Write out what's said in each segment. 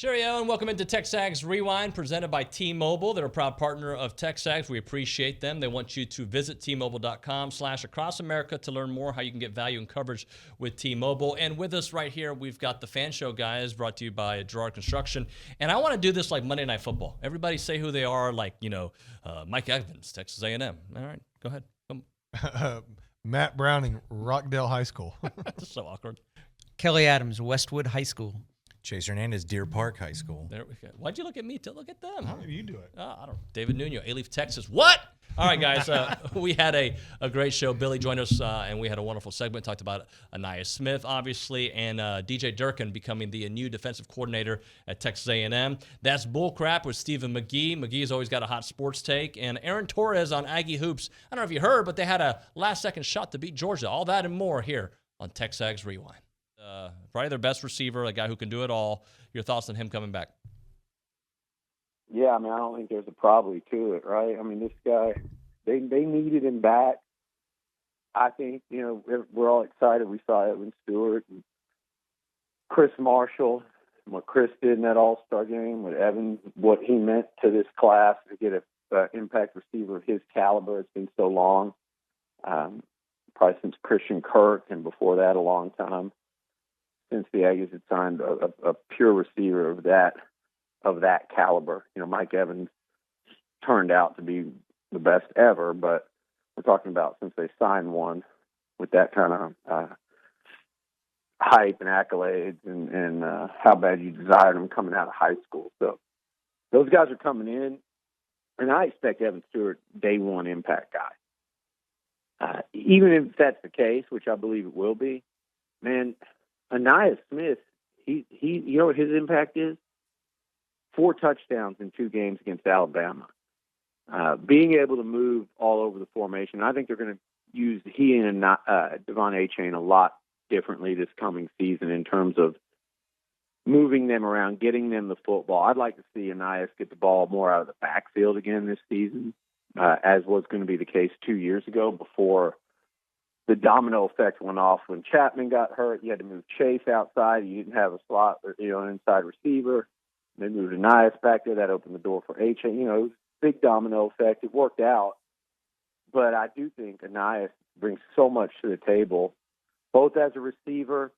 Cheerio and welcome into TexAgs Rewind, presented by T-Mobile. They're a proud partner of TexAgs. We appreciate them. They want you to visit T-Mobile.com/across America to learn more how you can get value and coverage with T-Mobile. And with us right here, we've got the Fan Show guys, brought to you by Gerard Construction. And I want to do this like Monday Night Football. Everybody say who they are, like, Mike Evans, Texas A&M. All right, go ahead. Matt Browning, Rockdale High School. That's so awkward. Kelly Adams, Westwood High School. Chase Hernandez, Deer Park High School. There we go. Why'd you look at me to look at them? How do you do it? I don't know. David Nuno, Alief, Texas. What? All right, guys. We had a great show. Billy joined us, and we had a wonderful segment. Talked about Ainias Smith, obviously, and DJ Durkin becoming the new defensive coordinator at Texas A&M. That's Bullcrap with Stephen McGee. McGee's always got a hot sports take. And Aaron Torres on Aggie Hoops. I don't know if you heard, but they had a last-second shot to beat Georgia. All that and more here on TexAgs Rewind. Probably their best receiver, a guy who can do it all. Your thoughts on him coming back? Yeah, I mean, I don't think there's a probably to it, right? I mean, this guy, they needed him back. I think, we're all excited. We saw Evan Stewart and Chris Marshall, and what Chris did in that All-Star game, with Evan, what he meant to this class to get an impact receiver of his caliber. It's been so long, probably since Christian Kirk, and before that a long time, since the Aggies had signed a pure receiver of that caliber. Mike Evans turned out to be the best ever, but we're talking about since they signed one with that kind of hype and accolades and how bad you desired them coming out of high school. So those guys are coming in, and I expect Evan Stewart day one impact guy. Even if that's the case, which I believe it will be, man, Ainias Smith, he you know what his impact is? 4 touchdowns in 2 games against Alabama. Being able to move all over the formation. I think they're going to use he and Devon A-Chain a lot differently this coming season in terms of moving them around, getting them the football. I'd like to see Ainias get the ball more out of the backfield again this season, as was going to be the case 2 years ago before the domino effect went off when Chapman got hurt. You had to move Chase outside. You didn't have a slot, an inside receiver. They moved Ainias back there. That opened the door for A-Chain. It was a big domino effect. It worked out. But I do think Ainias brings so much to the table, both as a receiver,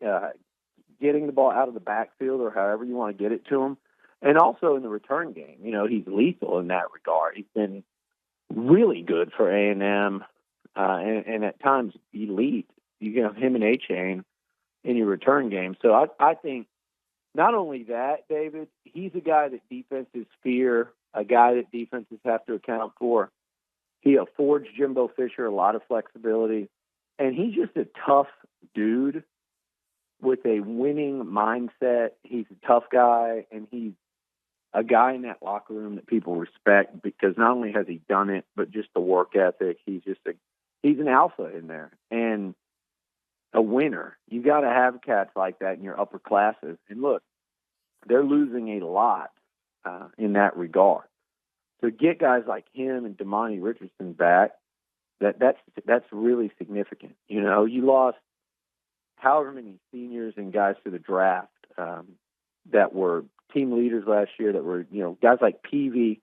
getting the ball out of the backfield or however you want to get it to him, and also in the return game. He's lethal in that regard. He's been really good for A&M. And at times elite. You can have him and A-Chain in your return game. So I think not only that, David, he's a guy that defenses fear, a guy that defenses have to account for. He affords Jimbo Fisher a lot of flexibility, and he's just a tough dude with a winning mindset. He's a tough guy, and he's a guy in that locker room that people respect because not only has he done it, but just the work ethic. He's an alpha in there and a winner. You got to have cats like that in your upper classes. And look, they're losing a lot in that regard. So get guys like him and Damani Richardson back, that's really significant. You lost however many seniors and guys to the draft that were team leaders last year, that were guys like Peavy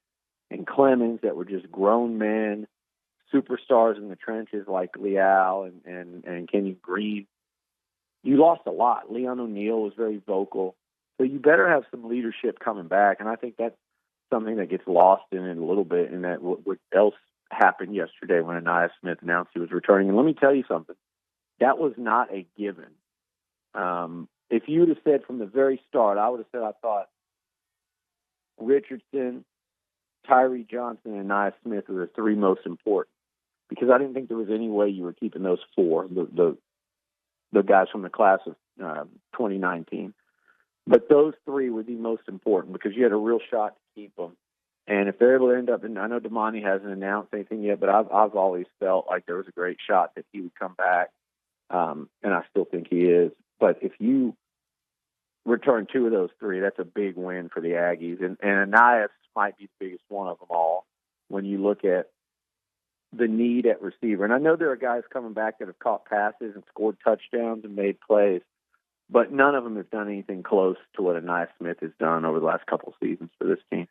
and Clemens that were just grown men, superstars in the trenches like Leal and Kenyon Green. You lost a lot. Leon O'Neal was very vocal. So you better have some leadership coming back, and I think that's something that gets lost in it a little bit, in that what else happened yesterday when Ainias Smith announced he was returning. And let me tell you something. That was not a given. If you would have said from the very start, I would have said I thought Richardson, Tyree Johnson, and Ainias Smith were the 3 most important, because I didn't think there was any way you were keeping those 4, the guys from the class of 2019. But those 3 were the most important because you had a real shot to keep them. And if they're able to end up, and I know Damani hasn't announced anything yet, but I've always felt like there was a great shot that he would come back, and I still think he is. But if you return 2 of those 3, that's a big win for the Aggies. And Ainias might be the biggest one of them all when you look at the need at receiver. And I know there are guys coming back that have caught passes and scored touchdowns and made plays, but none of them has done anything close to what Ainias Smith has done over the last couple of seasons for this team.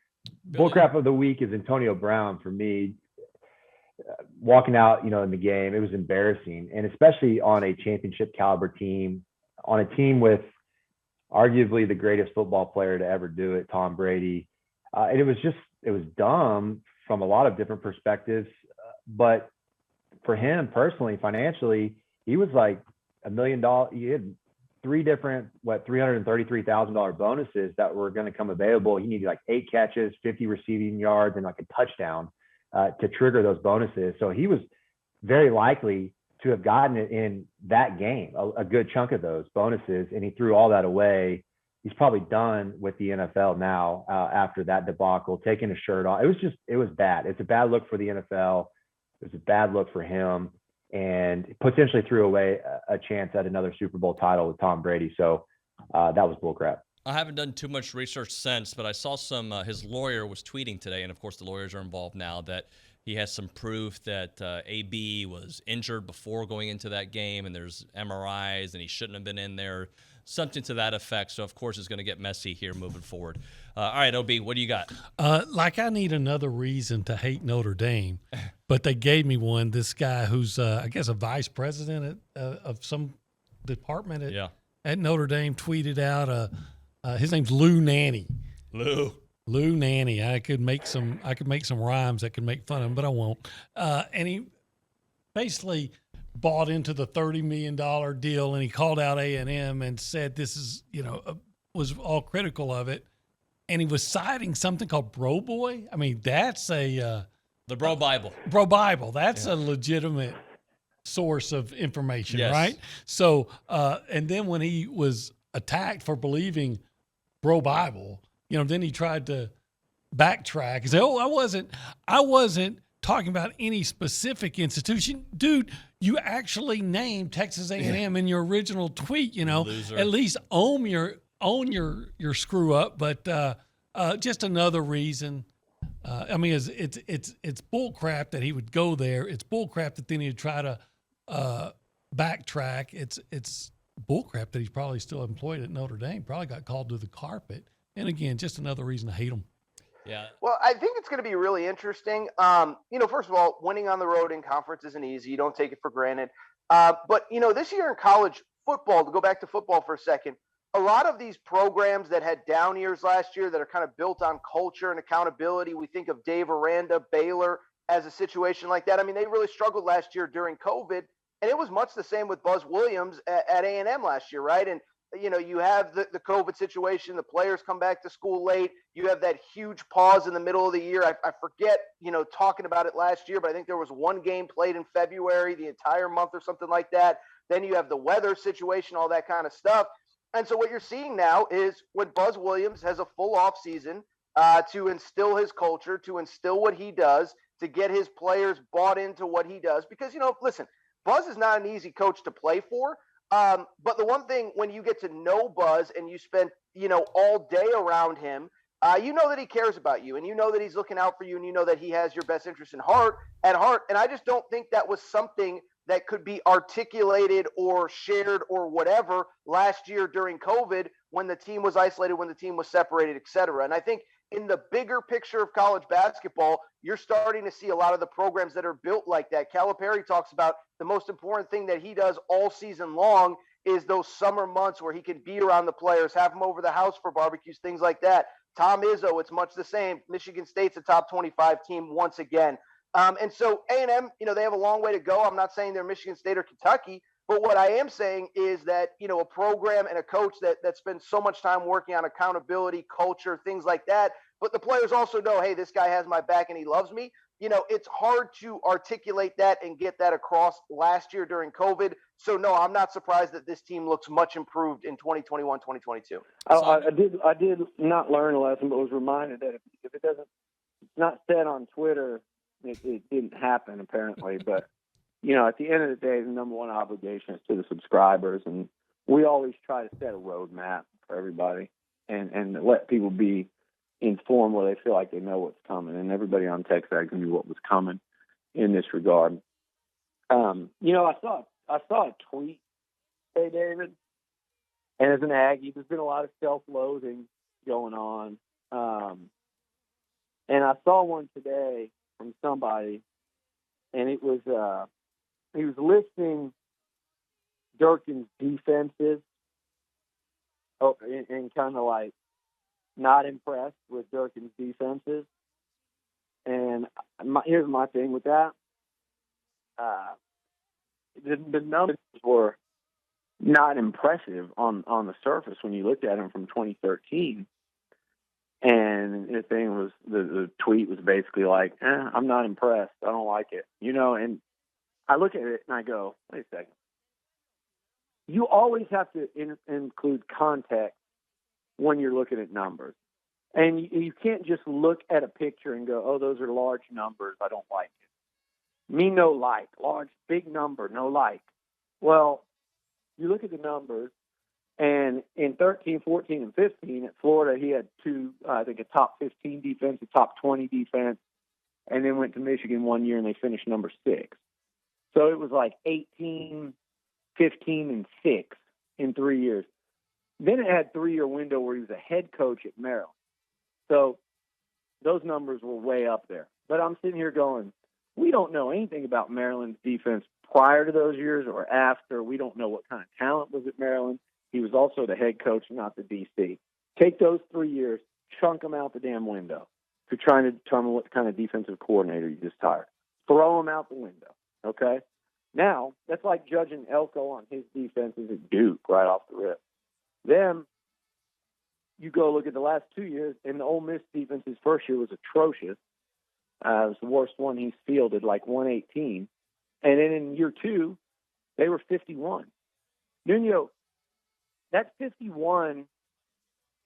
Bullcrap of the week is Antonio Brown for me. Walking out, in the game, it was embarrassing, and especially on a championship caliber team, on a team with arguably the greatest football player to ever do it, Tom Brady. And it was dumb from a lot of different perspectives. But for him personally, financially, he was like $1 million. He had three different, $333,000 bonuses that were going to come available. He needed like 8 catches, 50 receiving yards, and like a touchdown to trigger those bonuses. So he was very likely to have gotten it in that game, a good chunk of those bonuses, and he threw all that away. He's probably done with the NFL now after that debacle, taking his shirt off. It was bad. It's a bad look for the NFL. It was a bad look for him, and potentially threw away a chance at another Super Bowl title with Tom Brady. So that was bullcrap. I haven't done too much research since, but I saw some, his lawyer was tweeting today, and of course the lawyers are involved now, that he has some proof that AB was injured before going into that game, and there's MRIs, and he shouldn't have been in there, something to that effect. So, of course, it's going to get messy here moving forward. All right, OB, what do you got? I need another reason to hate Notre Dame, but they gave me one. This guy who's, I guess, a vice president of some department at Notre Dame tweeted out, his name's Lou Nanny. Lou Nanny. I could make some rhymes that could make fun of him, but I won't. And he basically bought into the $30 million deal, and he called out A&M and said this is, was all critical of it. And he was citing something called Bro Boy. I mean, that's the Bro Bible. Bro Bible. That's a legitimate source of information, right? So, and then when he was attacked for believing Bro Bible, then he tried to backtrack and say, "Oh, I wasn't talking about any specific institution, dude. You actually named Texas A&M in your original tweet. Loser. At least own your screw up." But just another reason. It's bullcrap that he would go there. It's bullcrap that then he'd try to backtrack. It's bullcrap that he's probably still employed at Notre Dame. Probably got called to the carpet. And again, just another reason to hate him. Yeah. Well, I think it's going to be really interesting. First of all, winning on the road in conference isn't easy. You don't take it for granted. But this year in college football, to go back to football for a second, a lot of these programs that had down years last year that are kind of built on culture and accountability, we think of Dave Aranda, Baylor as a situation like that. I mean, they really struggled last year during COVID, and it was much the same with Buzz Williams at A&M last year, right? And you have the COVID situation, the players come back to school late. You have that huge pause in the middle of the year. I forget, talking about it last year, but I think there was one game played in February, the entire month or something like that. Then you have the weather situation, all that kind of stuff. And so what you're seeing now is when Buzz Williams has a full off season to instill his culture, to instill what he does, to get his players bought into what he does. Because, listen, Buzz is not an easy coach to play for. But the one thing, when you get to know Buzz and you spend, all day around him, you know that he cares about you, and you know that he's looking out for you, and you know that he has your best interest at heart. And I just don't think that was something that could be articulated or shared or whatever last year during COVID when the team was isolated, when the team was separated, et cetera. And I think in the bigger picture of college basketball, you're starting to see a lot of the programs that are built like that. Calipari talks about the most important thing that he does all season long is those summer months where he can be around the players, have them over the house for barbecues, things like that. Tom Izzo, it's much the same. Michigan State's a top 25 team once again. And so A&M, they have a long way to go. I'm not saying they're Michigan State or Kentucky, but what I am saying is that, a program and a coach that spends so much time working on accountability, culture, things like that. But the players also know, hey, this guy has my back and he loves me. It's hard to articulate that and get that across last year during COVID. So, no, I'm not surprised that this team looks much improved in 2021, 2022. I did not learn a lesson, but was reminded that if it doesn't, it's not said on Twitter, it didn't happen apparently. But, at the end of the day, the number one obligation is to the subscribers. And we always try to set a roadmap for everybody and let people be informed where they feel like they know what's coming. And everybody on TexAgs knew what was coming in this regard. I saw a tweet. Hey, David, And as an Aggie, there's been a lot of self-loathing going on. And I saw one today from somebody, and it was he was listing Durkin's defenses, and kind of like not impressed with Durkin's defenses. And here's my thing with that. The numbers were not impressive on the surface when you looked at them from 2013. And the thing was, the tweet was basically like, I'm not impressed. I don't like it. And I look at it and I go, wait a second. You always have to include context when you're looking at numbers. And you can't just look at a picture and go, oh, those are large numbers. I don't like it. Me, no like. Large, big number, no like. Well, you look at the numbers, and in 13, 14, and 15 at Florida, he had I think a top 15 defense, a top 20 defense, and then went to Michigan one year and they finished number 6. So it was like 18, 15, and 6 in 3 years. Then it had a 3-year window where he was a head coach at Maryland. So those numbers were way up there. But I'm sitting here going, we don't know anything about Maryland's defense prior to those years or after. We don't know what kind of talent was at Maryland. He was also the head coach, not the DC. Take those 3 years, chunk them out the damn window to trying to determine what kind of defensive coordinator you just hired. Throw them out the window, okay? Now, that's like judging Elko on his defenses at Duke right off the rip. Then you go look at the last 2 years, and the Ole Miss defense his first year was atrocious. It was the worst one he's fielded, like 118. And then in year 2, they were 51. Nuno, that's 51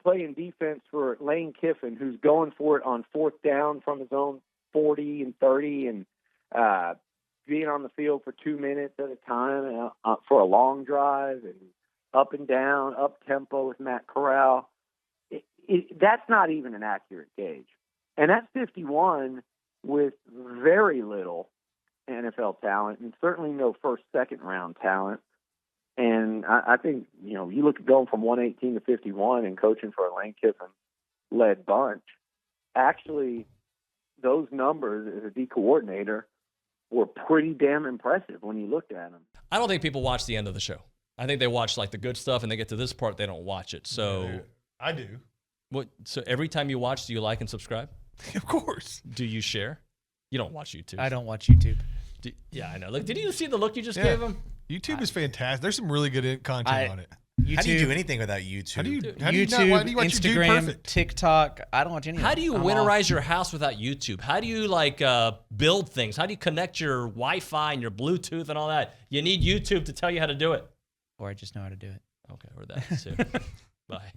playing defense for Lane Kiffin, who's going for it on 4th down from his own 40 and 30 and being on the field for 2 minutes at a time for a long drive and up and down, up-tempo with Matt Corral. That's not even an accurate gauge. And that's 51 with very little NFL talent and certainly no first, second round talent. And I think, you look at going from 118 to 51 and coaching for a Lane Kiffin-led bunch, actually those numbers as a D coordinator were pretty damn impressive when you looked at them. I don't think people watch the end of the show. I think they watch like the good stuff and they get to this part, they don't watch it. So I do. So every time you watch, do you like and subscribe? Of course. Do you share? You don't watch YouTube. I don't watch YouTube. Yeah, I know. Like, did you see the look you just gave him? YouTube is fantastic. There's some really good content on it. YouTube, how do you do anything without YouTube? How do you YouTube, why do you watch Instagram, TikTok? I don't watch any. How do you winterize your house without YouTube? How do you build things? How do you connect your Wi-Fi and your Bluetooth and all that? You need YouTube to tell you how to do it. Or I just know how to do it. Okay, or that too. Bye.